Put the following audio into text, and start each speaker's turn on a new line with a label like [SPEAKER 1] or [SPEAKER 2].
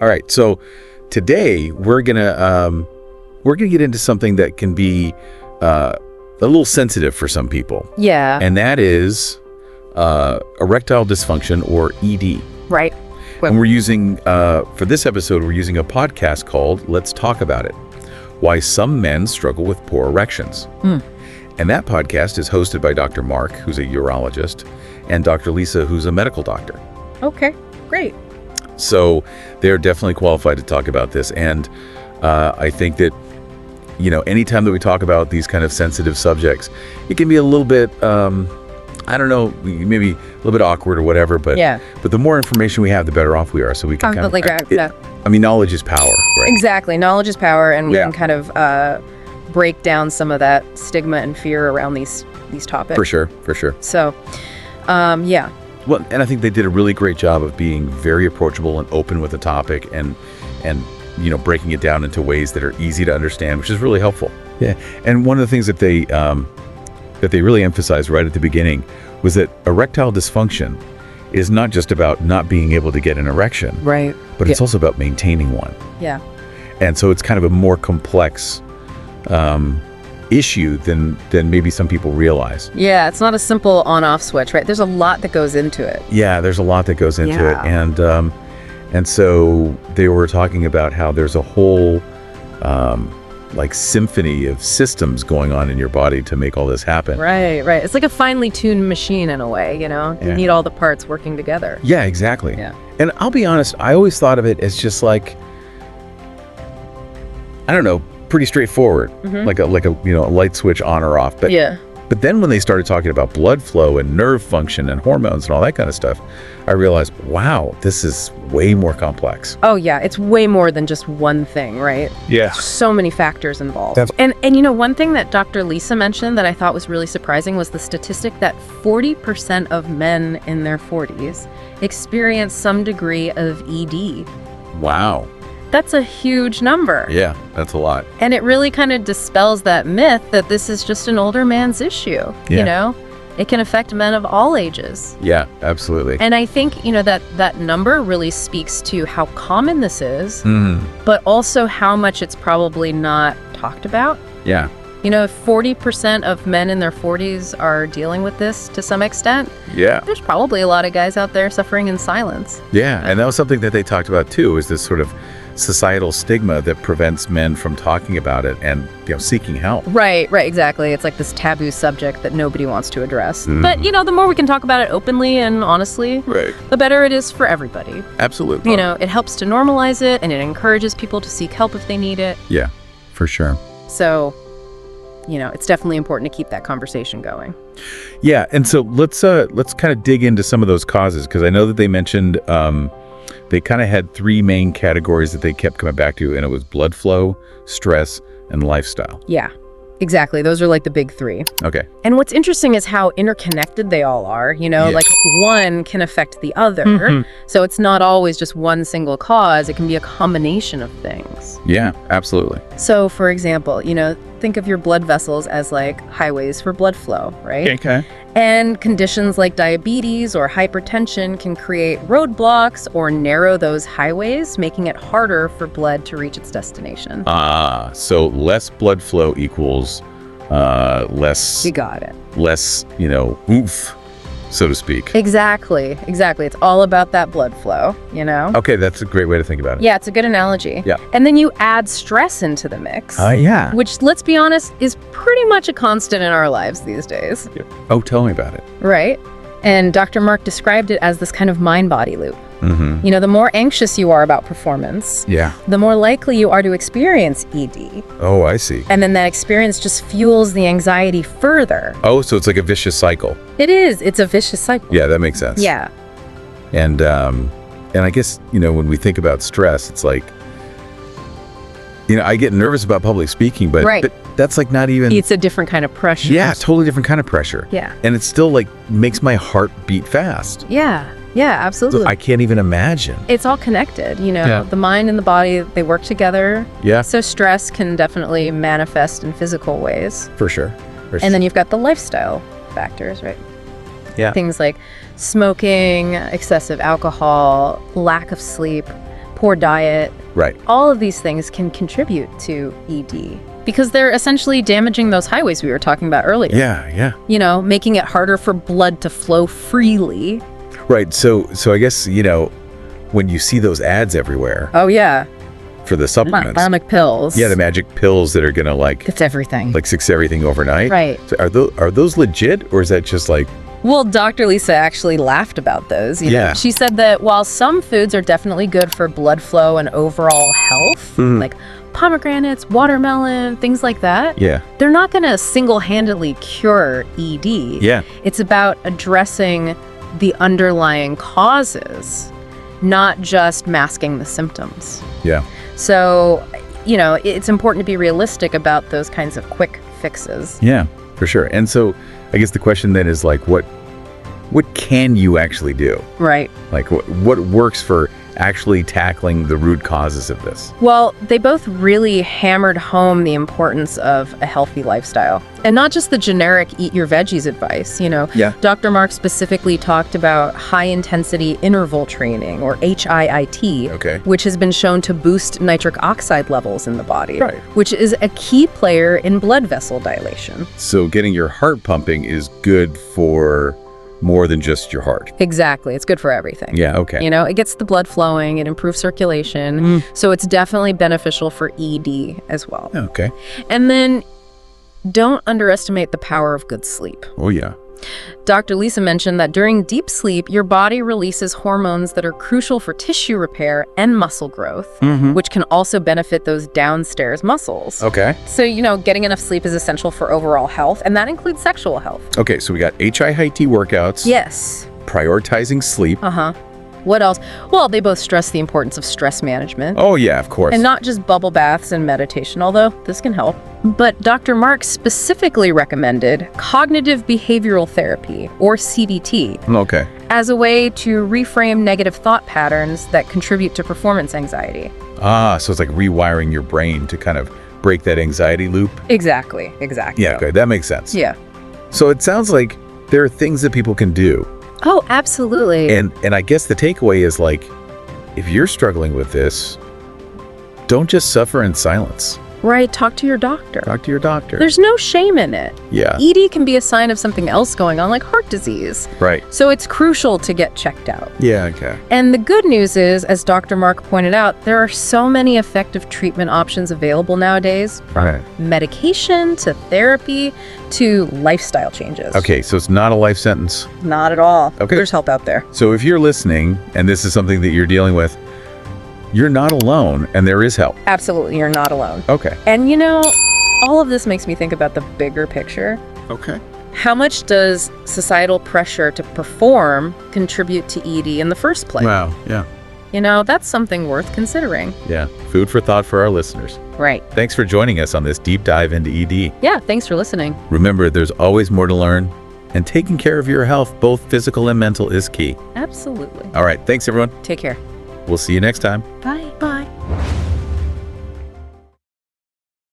[SPEAKER 1] All right. So today we're gonna get into something that can be a little sensitive for some people.
[SPEAKER 2] Yeah.
[SPEAKER 1] And that is erectile dysfunction, or ED.
[SPEAKER 2] Right.
[SPEAKER 1] And we're using, for this episode, we're using a podcast called Let's Talk About It, Why Some Men Struggle with Poor Erections. And that podcast is hosted by Dr. Mark, who's a urologist, and Dr. Lisa, who's a medical doctor.
[SPEAKER 2] Okay, great.
[SPEAKER 1] So they're definitely qualified to talk about this. And I think that, anytime that we talk about these kind of sensitive subjects, it can be a little bit, I don't know, maybe a little bit awkward or whatever, but the more information we have, the better off we are. So we can knowledge is power, right?
[SPEAKER 2] Exactly. Knowledge is power, and we can kind of break down some of that stigma and fear around these topics. For sure. So,
[SPEAKER 1] Well, and I think they did a really great job of being very approachable and open with the topic, and breaking it down into ways that are easy to understand, which is really helpful. Yeah. And one of the things that they really emphasized right at the beginning was that erectile dysfunction is not just about not being able to get an erection,
[SPEAKER 2] right?
[SPEAKER 1] But it's also about maintaining one.
[SPEAKER 2] Yeah.
[SPEAKER 1] And so it's kind of a more complex issue than maybe some people realize.
[SPEAKER 2] Yeah, it's not a simple on-off switch, right? There's a lot that goes into it.
[SPEAKER 1] Yeah, there's a lot that goes into it. And so they were talking about how there's a whole symphony of systems going on in your body to make all this happen.
[SPEAKER 2] Right. It's like a finely tuned machine in a way, You need all the parts working together.
[SPEAKER 1] Yeah, exactly.
[SPEAKER 2] Yeah.
[SPEAKER 1] And I'll be honest, I always thought of it as just like, I don't know, pretty straightforward, like a light switch on or off. But then when they started talking about blood flow and nerve function and hormones and all that kind of stuff, I realized, wow, this is way more complex.
[SPEAKER 2] Oh yeah, it's way more than just one thing, right?
[SPEAKER 1] Yeah.
[SPEAKER 2] So many factors involved. And one thing that Dr. Lisa mentioned that I thought was really surprising was the statistic that 40% of men in their 40s experience some degree of ED.
[SPEAKER 1] Wow.
[SPEAKER 2] That's a huge number.
[SPEAKER 1] Yeah, that's a lot.
[SPEAKER 2] And it really kind of dispels that myth that this is just an older man's issue.
[SPEAKER 1] Yeah.
[SPEAKER 2] It can affect men of all ages.
[SPEAKER 1] Yeah, absolutely.
[SPEAKER 2] And I think, that number really speaks to how common this is, but also how much it's probably not talked about.
[SPEAKER 1] Yeah.
[SPEAKER 2] If 40% of men in their 40s are dealing with this to some extent, there's probably a lot of guys out there suffering in silence.
[SPEAKER 1] Yeah, and that was something that they talked about too, is this sort of societal stigma that prevents men from talking about it and seeking help.
[SPEAKER 2] Right, exactly. It's like this taboo subject that nobody wants to address. But the more we can talk about it openly and honestly, the better it is for everybody.
[SPEAKER 1] Absolutely.
[SPEAKER 2] It helps to normalize it, and it encourages people to seek help if they need it.
[SPEAKER 1] Yeah, for sure.
[SPEAKER 2] So it's definitely important to keep that conversation going.
[SPEAKER 1] Yeah, and so let's kind of dig into some of those causes, because I know that they mentioned they kind of had three main categories that they kept coming back to, and it was blood flow, stress, and lifestyle.
[SPEAKER 2] Yeah, exactly. Those are like the big three.
[SPEAKER 1] Okay.
[SPEAKER 2] And what's interesting is how interconnected they all are. Like one can affect the other. So it's not always just one single cause. It can be a combination of things.
[SPEAKER 1] Yeah, absolutely.
[SPEAKER 2] So for example, think of your blood vessels as like highways for blood flow, right?
[SPEAKER 1] Okay.
[SPEAKER 2] And conditions like diabetes or hypertension can create roadblocks or narrow those highways, making it harder for blood to reach its destination.
[SPEAKER 1] So less blood flow equals less...
[SPEAKER 2] You got it.
[SPEAKER 1] Less, oomph, so to speak.
[SPEAKER 2] Exactly. It's all about that blood flow,
[SPEAKER 1] Okay, that's a great way to think about it.
[SPEAKER 2] Yeah, it's a good analogy.
[SPEAKER 1] Yeah.
[SPEAKER 2] And then you add stress into the mix.
[SPEAKER 1] Yeah.
[SPEAKER 2] Which, let's be honest, is pretty much a constant in our lives these days.
[SPEAKER 1] Yeah. Oh, tell me about it.
[SPEAKER 2] Right. And Dr. Mark described it as this kind of mind-body loop. The more anxious you are about performance, the more likely you are to experience ED.
[SPEAKER 1] Oh, I see.
[SPEAKER 2] And then that experience just fuels the anxiety further.
[SPEAKER 1] Oh, so it's like a vicious cycle.
[SPEAKER 2] It is. It's a vicious cycle.
[SPEAKER 1] Yeah, that makes sense.
[SPEAKER 2] Yeah.
[SPEAKER 1] And I guess, when we think about stress, it's like, I get nervous about public speaking, but that's like not even...
[SPEAKER 2] It's a different kind of pressure.
[SPEAKER 1] Yeah, totally different kind of pressure.
[SPEAKER 2] Yeah.
[SPEAKER 1] And it still like makes my heart beat fast.
[SPEAKER 2] Yeah, absolutely.
[SPEAKER 1] So I can't even imagine.
[SPEAKER 2] It's all connected, the mind and the body, they work together.
[SPEAKER 1] Yeah.
[SPEAKER 2] So stress can definitely manifest in physical ways.
[SPEAKER 1] For sure.
[SPEAKER 2] And then you've got the lifestyle factors, right?
[SPEAKER 1] Yeah.
[SPEAKER 2] Things like smoking, excessive alcohol, lack of sleep, poor diet.
[SPEAKER 1] Right.
[SPEAKER 2] All of these things can contribute to ED because they're essentially damaging those highways we were talking about earlier.
[SPEAKER 1] Yeah.
[SPEAKER 2] You know, making it harder for blood to flow freely.
[SPEAKER 1] Right. So I guess, when you see those ads everywhere.
[SPEAKER 2] Oh, yeah.
[SPEAKER 1] For the supplements.
[SPEAKER 2] Magic pills.
[SPEAKER 1] Yeah, the magic pills that are going to
[SPEAKER 2] It's everything.
[SPEAKER 1] fix everything overnight.
[SPEAKER 2] Right.
[SPEAKER 1] So are those legit, or is that just
[SPEAKER 2] Well, Dr. Lisa actually laughed about those. You know? She said that while some foods are definitely good for blood flow and overall health, like pomegranates, watermelon, things like that, they're not going to single-handedly cure ED.
[SPEAKER 1] Yeah.
[SPEAKER 2] It's about addressing the underlying causes, not just masking the symptoms.
[SPEAKER 1] Yeah.
[SPEAKER 2] So, it's important to be realistic about those kinds of quick fixes.
[SPEAKER 1] Yeah, for sure. And so I guess the question then is what can you actually do?
[SPEAKER 2] Right.
[SPEAKER 1] What works for actually tackling the root causes of this?
[SPEAKER 2] Well, they both really hammered home the importance of a healthy lifestyle. And not just the generic eat your veggies advice,
[SPEAKER 1] Yeah.
[SPEAKER 2] Dr. Mark specifically talked about high-intensity interval training, or HIIT, which has been shown to boost nitric oxide levels in the body, which is a key player in blood vessel dilation.
[SPEAKER 1] So getting your heart pumping is good for more than just your heart.
[SPEAKER 2] Exactly. It's good for everything.
[SPEAKER 1] Yeah, okay.
[SPEAKER 2] It gets the blood flowing, it improves circulation, so it's definitely beneficial for ED as well.
[SPEAKER 1] Okay.
[SPEAKER 2] And then don't underestimate the power of good sleep.
[SPEAKER 1] Oh, yeah.
[SPEAKER 2] Dr. Lisa mentioned that during deep sleep, your body releases hormones that are crucial for tissue repair and muscle growth, which can also benefit those downstairs muscles.
[SPEAKER 1] Okay.
[SPEAKER 2] So, getting enough sleep is essential for overall health, and that includes sexual health.
[SPEAKER 1] Okay, so we got HIIT workouts.
[SPEAKER 2] Yes.
[SPEAKER 1] Prioritizing sleep.
[SPEAKER 2] What else? Well, they both stress the importance of stress management.
[SPEAKER 1] Oh, yeah, of course.
[SPEAKER 2] And not just bubble baths and meditation, although this can help. But Dr. Mark specifically recommended cognitive behavioral therapy, or CBT, as a way to reframe negative thought patterns that contribute to performance anxiety.
[SPEAKER 1] So it's like rewiring your brain to kind of break that anxiety loop.
[SPEAKER 2] Exactly.
[SPEAKER 1] Yeah, okay, that makes sense.
[SPEAKER 2] Yeah.
[SPEAKER 1] So it sounds like there are things that people can do.
[SPEAKER 2] Oh, absolutely.
[SPEAKER 1] And I guess the takeaway is if you're struggling with this, don't just suffer in silence.
[SPEAKER 2] Right, talk to your doctor.
[SPEAKER 1] Talk to your doctor.
[SPEAKER 2] There's no shame in it.
[SPEAKER 1] Yeah.
[SPEAKER 2] ED can be a sign of something else going on, like heart disease.
[SPEAKER 1] Right.
[SPEAKER 2] So it's crucial to get checked out.
[SPEAKER 1] Yeah, okay.
[SPEAKER 2] And the good news is, as Dr. Mark pointed out, there are so many effective treatment options available nowadays.
[SPEAKER 1] Right.
[SPEAKER 2] Medication to therapy to lifestyle changes.
[SPEAKER 1] Okay, so it's not a life sentence.
[SPEAKER 2] Not at all.
[SPEAKER 1] Okay.
[SPEAKER 2] There's help out there.
[SPEAKER 1] So if you're listening and this is something that you're dealing with, you're not alone and there is help.
[SPEAKER 2] Absolutely, you're not alone.
[SPEAKER 1] Okay.
[SPEAKER 2] And all of this makes me think about the bigger picture.
[SPEAKER 1] Okay.
[SPEAKER 2] How much does societal pressure to perform contribute to ED in the first place?
[SPEAKER 1] Wow, yeah.
[SPEAKER 2] That's something worth considering.
[SPEAKER 1] Yeah, food for thought for our listeners.
[SPEAKER 2] Right.
[SPEAKER 1] Thanks for joining us on this deep dive into ED.
[SPEAKER 2] Yeah, thanks for listening.
[SPEAKER 1] Remember, there's always more to learn, and taking care of your health, both physical and mental, is key.
[SPEAKER 2] Absolutely.
[SPEAKER 1] All right, thanks everyone.
[SPEAKER 2] Take care.
[SPEAKER 1] We'll see you next time.
[SPEAKER 2] Bye. Bye.